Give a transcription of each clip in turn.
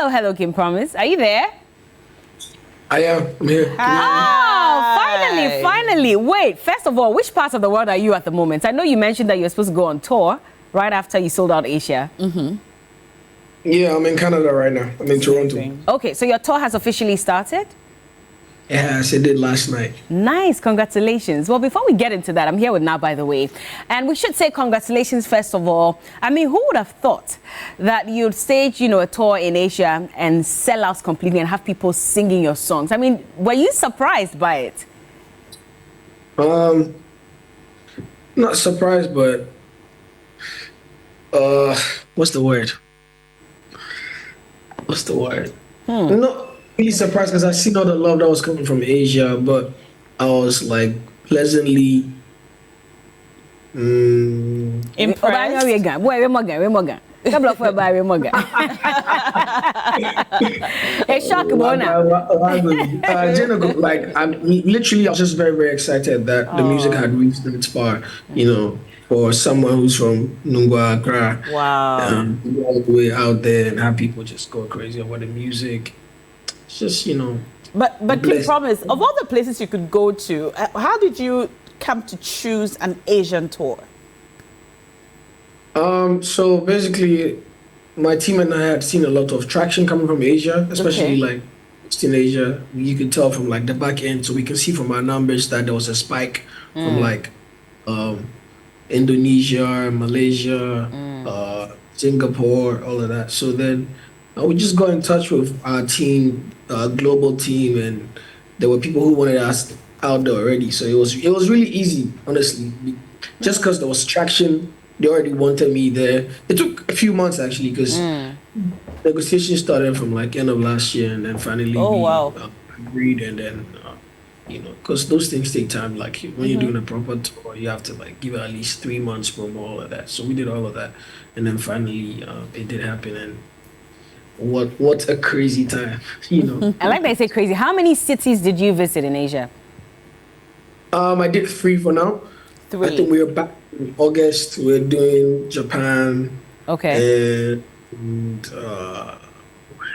hello, Kim Promise. Are you there? I am. I'm here. Oh, finally. Wait, first of all, which part of the world are you at the moment? I know you mentioned that you're supposed to go on tour right after you sold out Asia. Yeah, I'm in Canada right now. I'm in Toronto. Okay, so your tour has officially started? Yes, it did last night. Nice, congratulations. Well, before we get into that, I'm here with Na, by the way. And we should say congratulations, first of all. I mean, who would have thought that you'd stage, a tour in Asia and sell out completely and have people singing your songs? I mean, were you surprised by it? Not surprised, but what's the word? I'm not really surprised because I seen all the love that was coming from Asia, but I was like pleasantly impressed. It's shocking, like I was just very, very excited that the music had reached that far, for someone who's from Nungwa, Accra. Wow. All the way out there and have people just go crazy over the music. It's just, But Kim Promise, of all the places you could go to, how did you come to choose an Asian tour? So basically, my team and I had seen a lot of traction coming from Asia, especially like Eastern Asia. You could tell from like the back end, so we can see from our numbers that there was a spike from like Indonesia, Malaysia, Singapore, all of that. So then we just got in touch with our team, global team, and there were people who wanted us out there already. So it was really easy, honestly, just because there was traction. They already wanted me there. It took a few months actually because negotiations started from like end of last year, and then finally agreed, and then because those things take time. Like when you're doing a proper tour, you have to like give it at least 3 months from all of that. So we did all of that, and then finally it did happen. And what a crazy time, I like that you say crazy. How many cities did you visit in Asia? I did 3 for now. 3. I think we are back in August. We're doing Japan. Okay. And I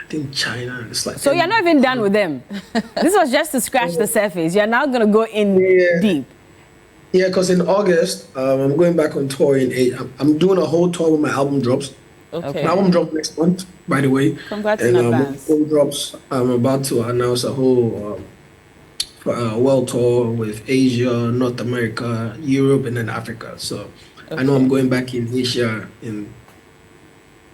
think China. It's like so you're not even done with them. This was just to scratch the surface. You're now gonna go in deep. Yeah, because in August, I'm going back on tour in Asia. I'm doing a whole tour when my album drops. Okay. My album drops next month, by the way. Congrats in advance. When album drops, I'm about to announce a whole world tour with Asia, North America, Europe, and then Africa. So I know I'm going back in Asia in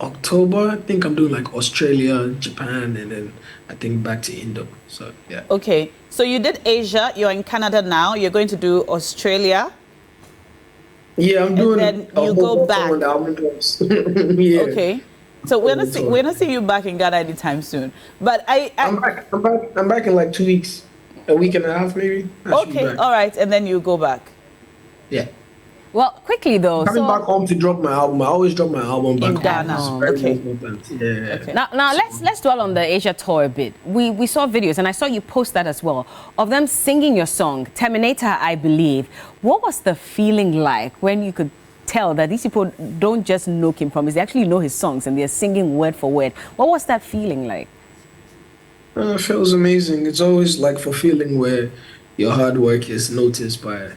October. I think I'm doing like Australia, Japan, and then I think back to Indo. So yeah. Okay. So you did Asia. You're in Canada now. You're going to do Australia. Yeah, I'm doing. And then you go back. When the album drops. Yeah. Okay. So we're not seeing you back in Ghana anytime soon. But I'm back in like 2 weeks. A week and a half, maybe. Okay, all right, and then you go back. Yeah. Well, quickly though. Coming back home to drop my album. I always drop my album back in Ghana. Home. Very Okay. important. Yeah. Okay. Now let's dwell on the Asia tour a bit. We saw videos, and I saw you post that as well, of them singing your song, Terminator, I believe. What was the feeling like when you could tell that these people don't just know Kim Promise, they actually know his songs and they're singing word for word? What was that feeling like? It feels amazing. It's always like fulfilling where your hard work is noticed by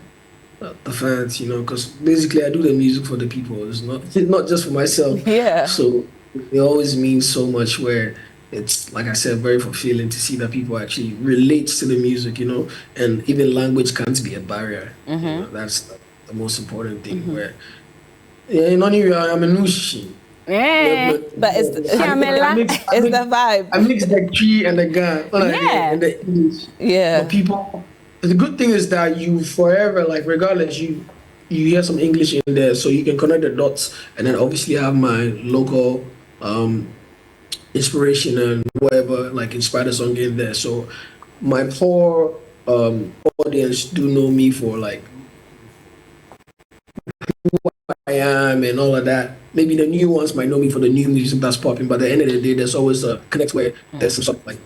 the fans, because basically I do the music for the people. It's not just for myself. Yeah. So it always means so much where it's, like I said, very fulfilling to see that people actually relate to the music, and even language can't be a barrier. That's the most important thing where, I'm a nushi. Yeah, but it's the vibe. I mix the G and the Ga and the English. Yeah. But people, the good thing is that you forever, like regardless, you hear some English in there, so you can connect the dots, and then obviously have my local inspiration and whatever, like inspired the song in there. So my poor audience do know me for like who I am and all of that. Maybe the new ones might know me for the new music that's popping, but at the end of the day, there's always a connect where there's some sort of like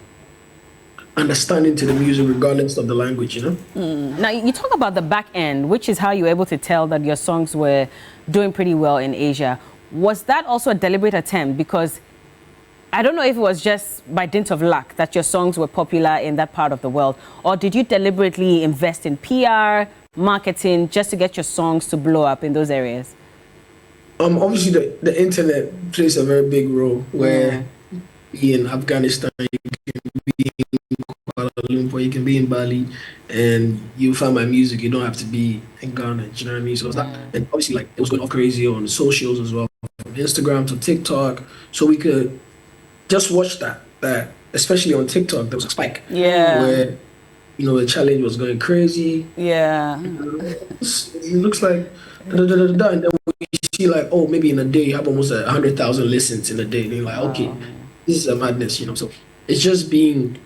understanding to the music regardless of the language, Now, you talk about the back end, which is how you were able to tell that your songs were doing pretty well in Asia. Was that also a deliberate attempt? Because I don't know if it was just by dint of luck that your songs were popular in that part of the world, or did you deliberately invest in PR, marketing, just to get your songs to blow up in those areas? Obviously the internet plays a very big role where in Afghanistan, Kuala Lumpur, you can be in Bali, and you find my music. You don't have to be in Ghana. Do you know what I mean? So it's that, and obviously, like, it was going off crazy on socials as well, from Instagram to TikTok. So we could just watch that. Especially on TikTok, there was a spike. Yeah. Where the challenge was going crazy. Yeah. It looks like and then we see like, oh, maybe in a day you have almost 100,000 listens in a day. And you're like, okay, this is a madness. So it's just being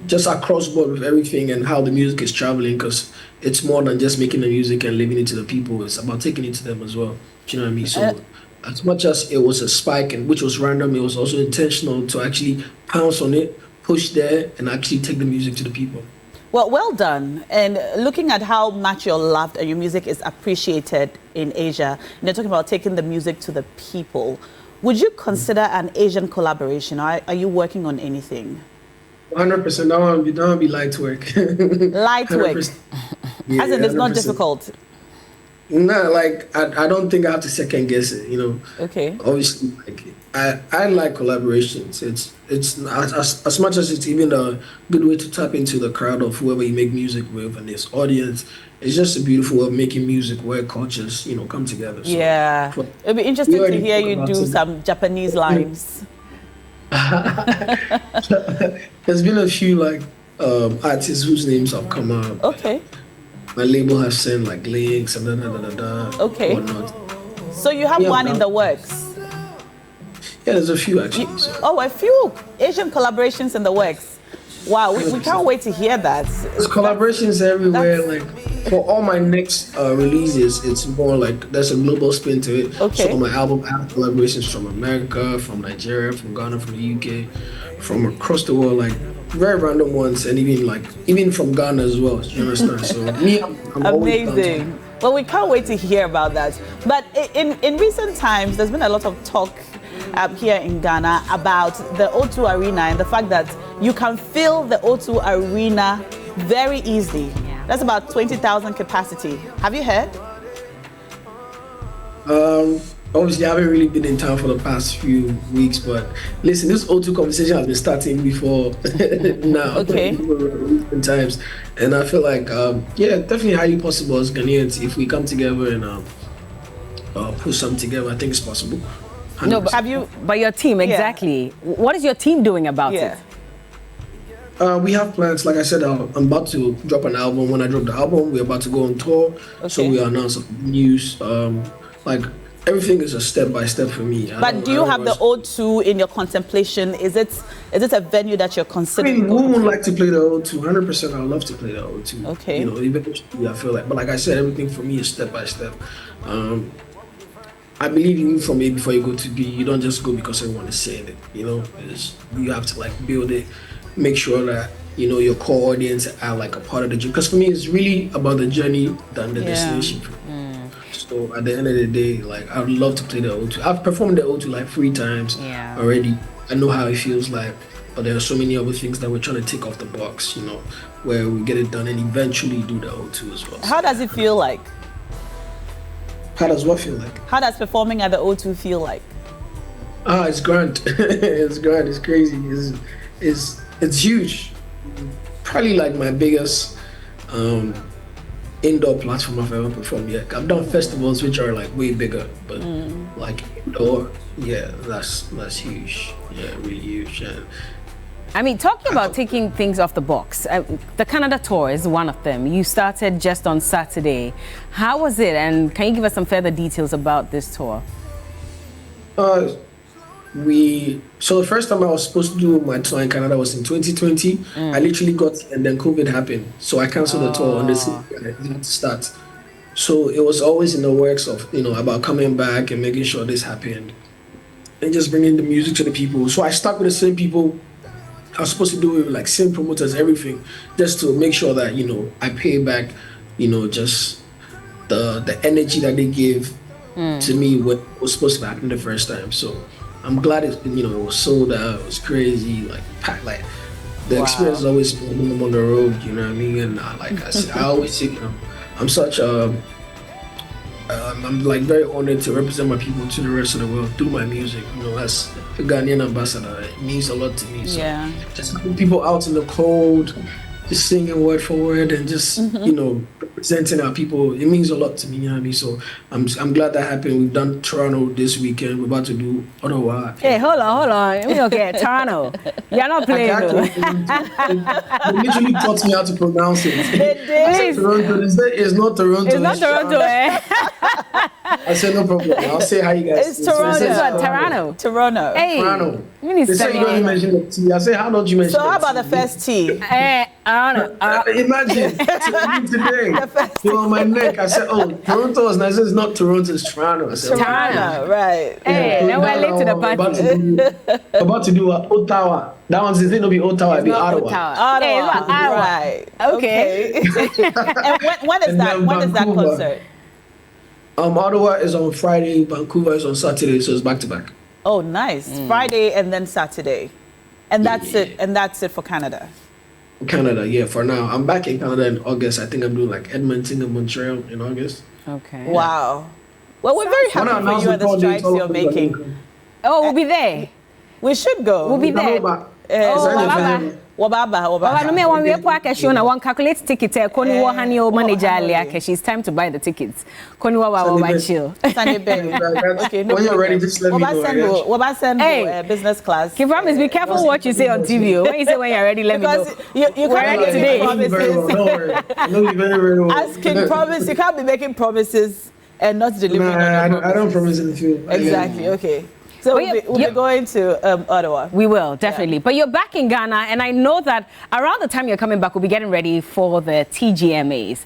just across board with everything and how the music is traveling, because it's more than just making the music and leaving it to the people. It's about taking it to them as well. Do you know what I mean? So as much as it was a spike, and which was random, it was also intentional to actually pounce on it, push there, and actually take the music to the people. Well done. And looking at how much you're loved and your music is appreciated in Asia, and you're talking about taking the music to the people, would you consider an Asian collaboration? Are you working on anything? 100%. That would be light work. Light work. Yeah, as in, it's 100%. not difficult. No, like I don't think I have to second guess it. Okay. Obviously, like I like collaborations. It's as much as it's even a good way to tap into the crowd of whoever you make music with and this audience. It's just a beautiful way of making music where cultures come together. So, yeah, it'll be interesting to hear you do some Japanese lines. There's been a few like artists whose names have come out. Okay. My label has sent like links and okay. whatnot. So you have one in the works? Yeah, there's a few actually. A few Asian collaborations in the works. Wow, we can't wait to hear that. There's collaborations everywhere. Like for all my next releases, it's more like there's a global spin to it. Okay. So on my album, I have collaborations from America, from Nigeria, from Ghana, from the UK, from across the world, like very random ones, and even from Ghana as well. You understand? So I'm amazing. Well, we can't wait to hear about that. But in recent times, there's been a lot of talk here in Ghana about the O2 Arena and the fact that you can fill the O2 Arena very easily. That's about 20,000 capacity. Have you heard? Obviously, I haven't really been in town for the past few weeks, but listen, this O2 conversation has been starting before now. Okay. In times, and I feel like, definitely highly possible as Ghanaians if we come together and put something together. I think it's possible. 100%. No, but have you? By your team, exactly. Yeah. What is your team doing about it? We have plans. Like I said, I'm about to drop an album. When I drop the album, we're about to go on tour. Okay. So we announce news. Like everything is a step by step for me. But do you have the O2 in your contemplation? Is it a venue that you're considering? I mean, we would like to play the O2. 100%. I'd love to play the O2. Okay. Eventually, I feel like. But like I said, everything for me is step by step. I believe even from A, before you go to B, you don't just go because everyone is saying it. You have to like build it, make sure that your core audience are like a part of the journey. Because for me, it's really about the journey than the destination. So at the end of the day, like I would love to play the O2. I've performed the O2 like 3 times already. I know how it feels like, but there are so many other things that we're trying to tick off the box. Where we get it done and eventually do the O2 as well. How does it feel like? How does what feel like? How does performing at the O2 feel like? It's grand. It's grand. It's crazy. It's huge. Probably like my biggest indoor platform I've ever performed yet. I've done festivals which are like way bigger, but like indoor, that's huge. Yeah, really huge. And I mean, talking about taking things off the box, the Canada tour is one of them. You started just on Saturday. How was it? And can you give us some further details about this tour? So the first time I was supposed to do my tour in Canada was in 2020. I literally got, and then COVID happened. So I canceled the tour on the same day I had to start. So it was always in the works of, about coming back and making sure this happened and just bringing the music to the people. So I stuck with the same people. I was supposed to do it with like same promoters, everything, just to make sure that, I pay back, just the energy that they gave to me what was supposed to happen the first time. So I'm glad it was sold out. It was crazy, like packed, like the experience is always when I'm on the road. You know what I mean? And like I said, I always say, I'm such a I'm like very honored to represent my people to the rest of the world through my music. As a Ghanaian ambassador, it means a lot to me. So just having people out in the cold, just singing word for word and just representing our people, it means a lot to me. You know what I mean? So I'm glad that happened. We've done Toronto this weekend. We're about to do Ottawa. Hey, hold on. We okay, Toronto. You're not playing. They literally taught me how to pronounce it. They did. Toronto. It's not Toronto. It's not Toronto, eh? I said no problem. I'll say how you guys. It's Toronto. It's what, Toronto. Toronto. Hey. Toronto. They say you don't mention the T. I say, how don't you mention So how about the first T? Imagine today. You're on my neck. I said, oh, Toronto is nice. It's not Toronto, it's Toronto. I said, Toronto, right. Hey, now we're late to the party. About to do Ottawa. That one's going to be Ottawa, it'll be Ottawa. Ottawa. Hey, it's Ottawa. Right. Okay. And when is that? When is that concert? Ottawa is on Friday, Vancouver is on Saturday, so it's back to back. Oh, nice. Friday and then Saturday. And that's it. And that's it for Canada. Canada, yeah, for now. I'm back in Canada in August. I think I'm doing like Edmonton and Montreal in August. Okay. Wow. Well, we're very happy for you and the strides you're making. Oh, we'll be there. We should go. We'll be there. Wababa. No me one way po show na one calculate ticket koni wo hani o manager alia ke she's time to buy the tickets. Koni wa chill. Okay, no. When you're ready, just let me know. Wabasendo business class. Keep promise, be careful what you say on TV. When you say when you're ready, let me know. You can't ready today. I know you very well. Asking promise, you can't be making promises and not delivering on your promises. I don't promise anything. Exactly. Okay. So we'll be going to Ottawa. We will, definitely. Yeah. But you're back in Ghana, and I know that around the time you're coming back, we'll be getting ready for the TGMAs.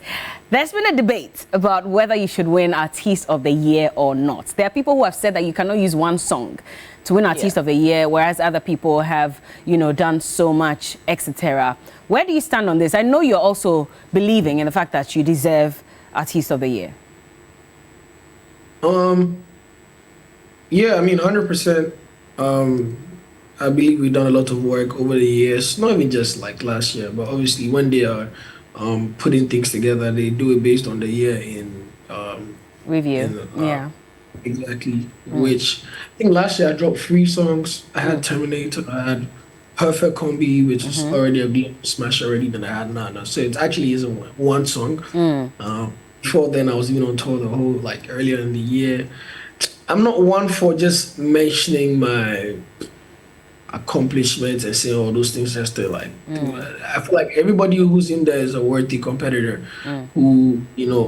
There's been a debate about whether you should win Artist of the Year or not. There are people who have said that you cannot use one song to win Artist of the Year, whereas other people have, done so much, etc. Where do you stand on this? I know you're also believing in the fact that you deserve Artist of the Year. Yeah, I mean, 100%. I believe we've done a lot of work over the years, not even just like last year, but obviously when they are putting things together, they do it based on the year in review. Exactly. Which I think last year I dropped 3 songs. I had Terminator, I had Perfect Combi, which is already a global smash already, then I had Nana. So it actually isn't one song. Before then, I was even on tour the whole, like earlier in the year. I'm not one for just mentioning my accomplishments and saying all those things just to like I feel like everybody who's in there is a worthy competitor who,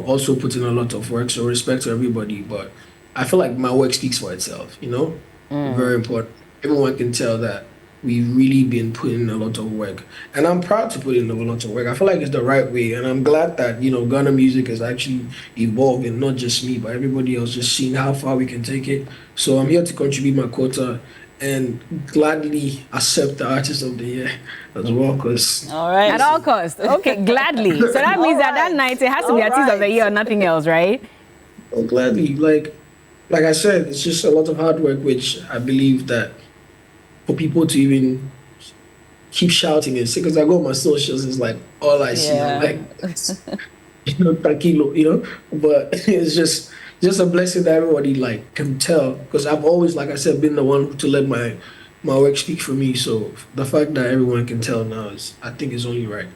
also put in a lot of work. So respect to everybody. But I feel like my work speaks for itself, Very important. Everyone can tell that we've really been putting in a lot of work. And I'm proud to put in a lot of work. I feel like it's the right way. And I'm glad that, Ghana music is actually evolving, not just me, but everybody else, just seeing how far we can take it. So I'm here to contribute my quota and gladly accept the Artist of the Year as well. All right. At all costs. Okay, gladly. So that means that night it has to be Artist of the Year or nothing else, right? Oh, gladly. Like I said, it's just a lot of hard work, which I believe that for people to even keep shouting and say, because I go on my socials, it's like all I see. I'm like, tranquilo, but it's just a blessing that everybody like can tell, because I've always, like I said, been the one to let my work speak for me. So the fact that everyone can tell now I think is only right.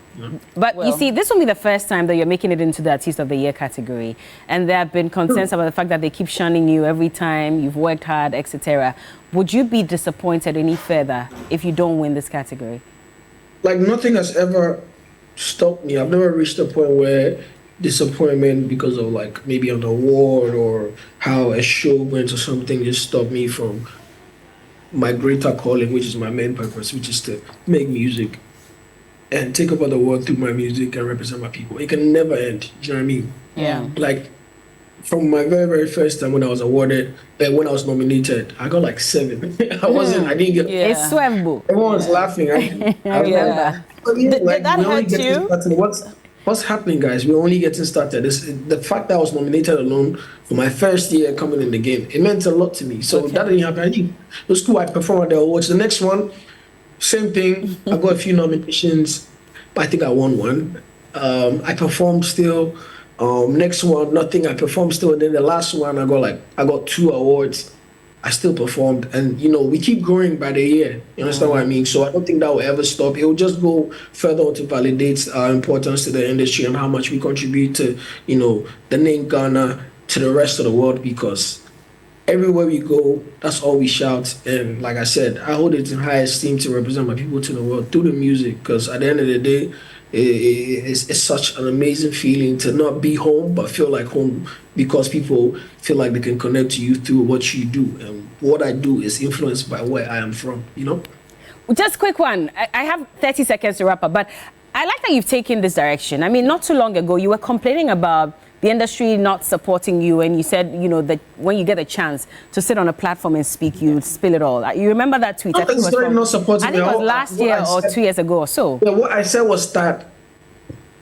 But you see, this will be the first time that you're making it into the Artist of the Year category, and there have been concerns about the fact that they keep shunning you every time you've worked hard, etc. Would you be disappointed any further if you don't win this category? Like, nothing has ever stopped me. I've never reached a point where disappointment because of like maybe an award or how a show went or something just stopped me from my greater calling, which is my main purpose, which is to make music and take over the world through my music and represent my people. It can never end. Do you know what I mean? Yeah. Like, from my very, very first time when I was awarded, when I was nominated, I got like 7. I didn't get. Yeah. It's swembo. Everyone was laughing. I remember. Did that hurt you? what's happening, guys? We're only getting started. The fact that I was nominated alone for my first year coming in the game, it meant a lot to me. So that didn't happen. It was cool. I performed at the awards. The next one, same thing. I got a few nominations, but I think I won one. I performed still. Next one, nothing. I performed still. And then the last one, I got 2 awards. I still performed, and we keep growing by the year. You understand what I mean? So I don't think that will ever stop. It will just go further on to validate our importance to the industry and how much we contribute to, the name Ghana to the rest of the world. Because everywhere we go, that's all we shout. And like I said, I hold it in high esteem to represent my people to the world through the music. Because at the end of the day, it's such an amazing feeling to not be home but feel like home, because people feel like they can connect to you through what you do, and what I do is influenced by where I am from. Just a quick one. I have 30 seconds to wrap up, but I like that you've taken this direction. I mean, not too long ago you were complaining about the industry not supporting you, and you said that when you get a chance to sit on a platform and speak, you spill it all. You remember that tweet? I think it was last year or 2 years ago or so. Yeah, what I said was that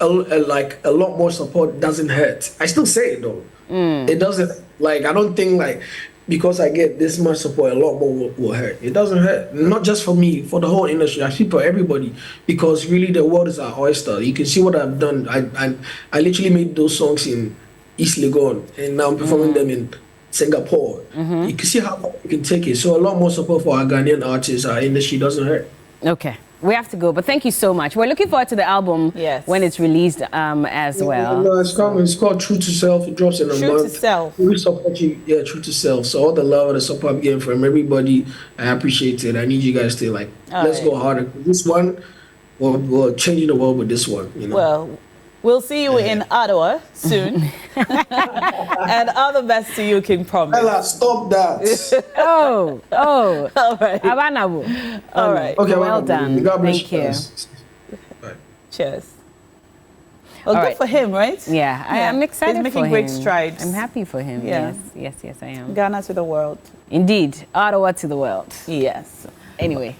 a lot more support doesn't hurt. I still say it though. It doesn't, I don't think because I get this much support, a lot more will hurt. It doesn't hurt, not just for me, for the whole industry. I speak for everybody, because really the world is our oyster. You can see what I've done. I literally made those songs in East Legon, and now I'm performing them in Singapore. You can see how far we can take it. So a lot more support for our Ghanaian artists. Our industry doesn't hurt. Okay. We have to go, but thank you so much. We're looking forward to the album when it's released as well. No, it's coming. It's called True to Self. It drops in a month. True to Self. We support you. Yeah, True to Self. So all the love and the support I'm getting from everybody, I appreciate it. I need you guys to let's go harder. This one, we're changing the world with this one. Well, we'll see you in Ottawa soon. And all the best to you, King Promise. Ella, stop that. Oh. All right. Abanabu. All right. Okay, well done. God bless Thank you. Bye. Cheers. Well, good for him, right? Yeah, I'm excited. He's making great strides. I'm happy for him. Yeah. Yes, I am. Ghana to the world. Indeed, Ottawa to the world. Yes. Anyway.